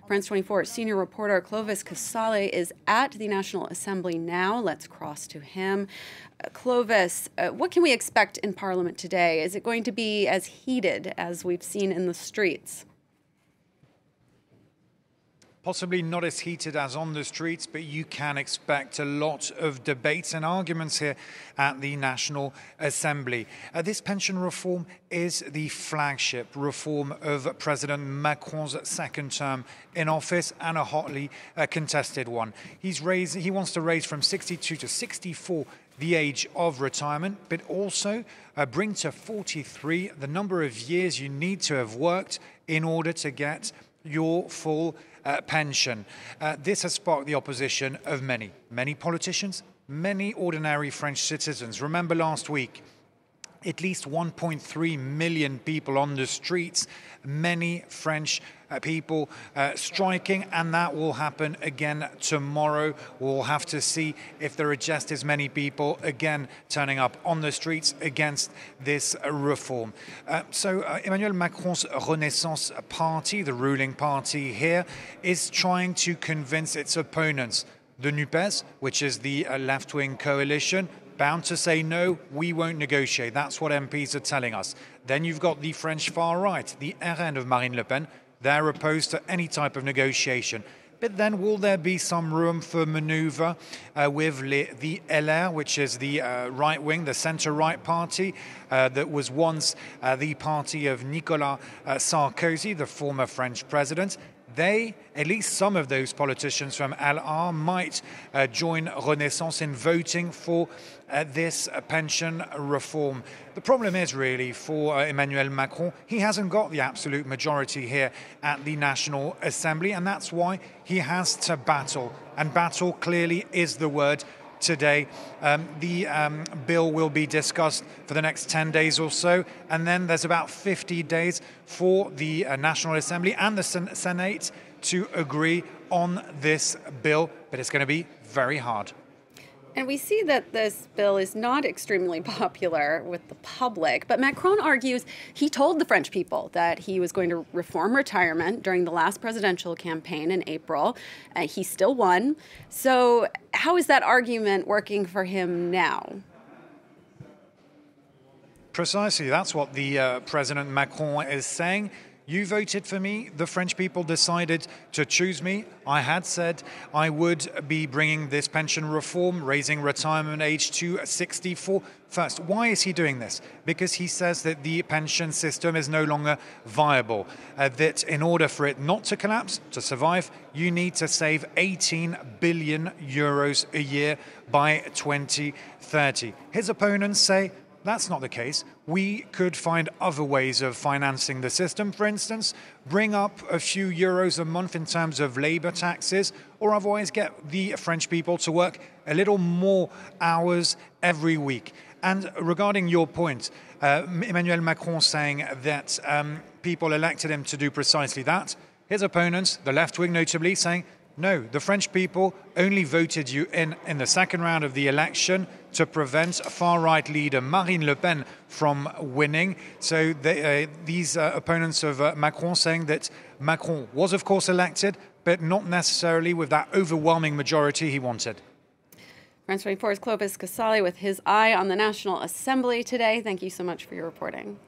France 24 senior reporter Clovis Casali is at the National Assembly now. Let's cross to him. Clovis, what can we expect in Parliament today? Is it going to be as heated as we've seen in the streets? Possibly not as heated as on the streets, but you can expect a lot of debates and arguments here at the National Assembly. This pension reform is the flagship reform of President Macron's second term in office, and a hotly contested one. He wants to raise from 62 to 64 the age of retirement, but also bring to 43 the number of years you need to have worked in order to get your full pension. This has sparked the opposition of many politicians, many ordinary French citizens. Remember last week, at least 1.3 million people on the streets, many French people striking, and that will happen again tomorrow. We'll have to see if there are just as many people again turning up on the streets against this reform. So Emmanuel Macron's Renaissance party, the ruling party here, is trying to convince its opponents, the NUPES, which is the left-wing coalition, bound to say, no, we won't negotiate. That's what MPs are telling us. Then you've got the French far right, the RN of Marine Le Pen. They're opposed to any type of negotiation. But then will there be some room for maneuver with the LR, which is the right wing, the centre-right party that was once the party of Nicolas Sarkozy, the former French president? They, at least some of those politicians from LR, might join Renaissance in voting for this pension reform. The problem is really for Emmanuel Macron, he hasn't got the absolute majority here at the National Assembly, and that's why he has to battle. And battle clearly is the word today. The bill will be discussed for the next 10 days or so, and then there's about 50 days for the National Assembly and the Senate to agree on this bill, but it's going to be very hard. And we see that this bill is not extremely popular with the public, but Macron argues he told the French people that he was going to reform retirement during the last presidential campaign in April. He still won. So how is that argument working for him now? Precisely. That's what the President Macron is saying. You voted for me. The French people decided to choose me. I had said I would be bringing this pension reform, raising retirement age to 64 first. Why is he doing this? Because he says that the pension system is no longer viable, that in order for it not to collapse, to survive, you need to save 18 billion euros a year by 2030. His opponents say, that's not the case. We could find other ways of financing the system, for instance, bring up a few euros a month in terms of labor taxes, or otherwise get the French people to work a little more hours every week. And regarding your point, Emmanuel Macron saying that people elected him to do precisely that. His opponents, the left wing notably, saying, no, the French people only voted you in the second round of the election to prevent far-right leader Marine Le Pen from winning. So these opponents of Macron saying that Macron was, of course, elected, but not necessarily with that overwhelming majority he wanted. France 24's Clovis Casali with his eye on the National Assembly today. Thank you so much for your reporting.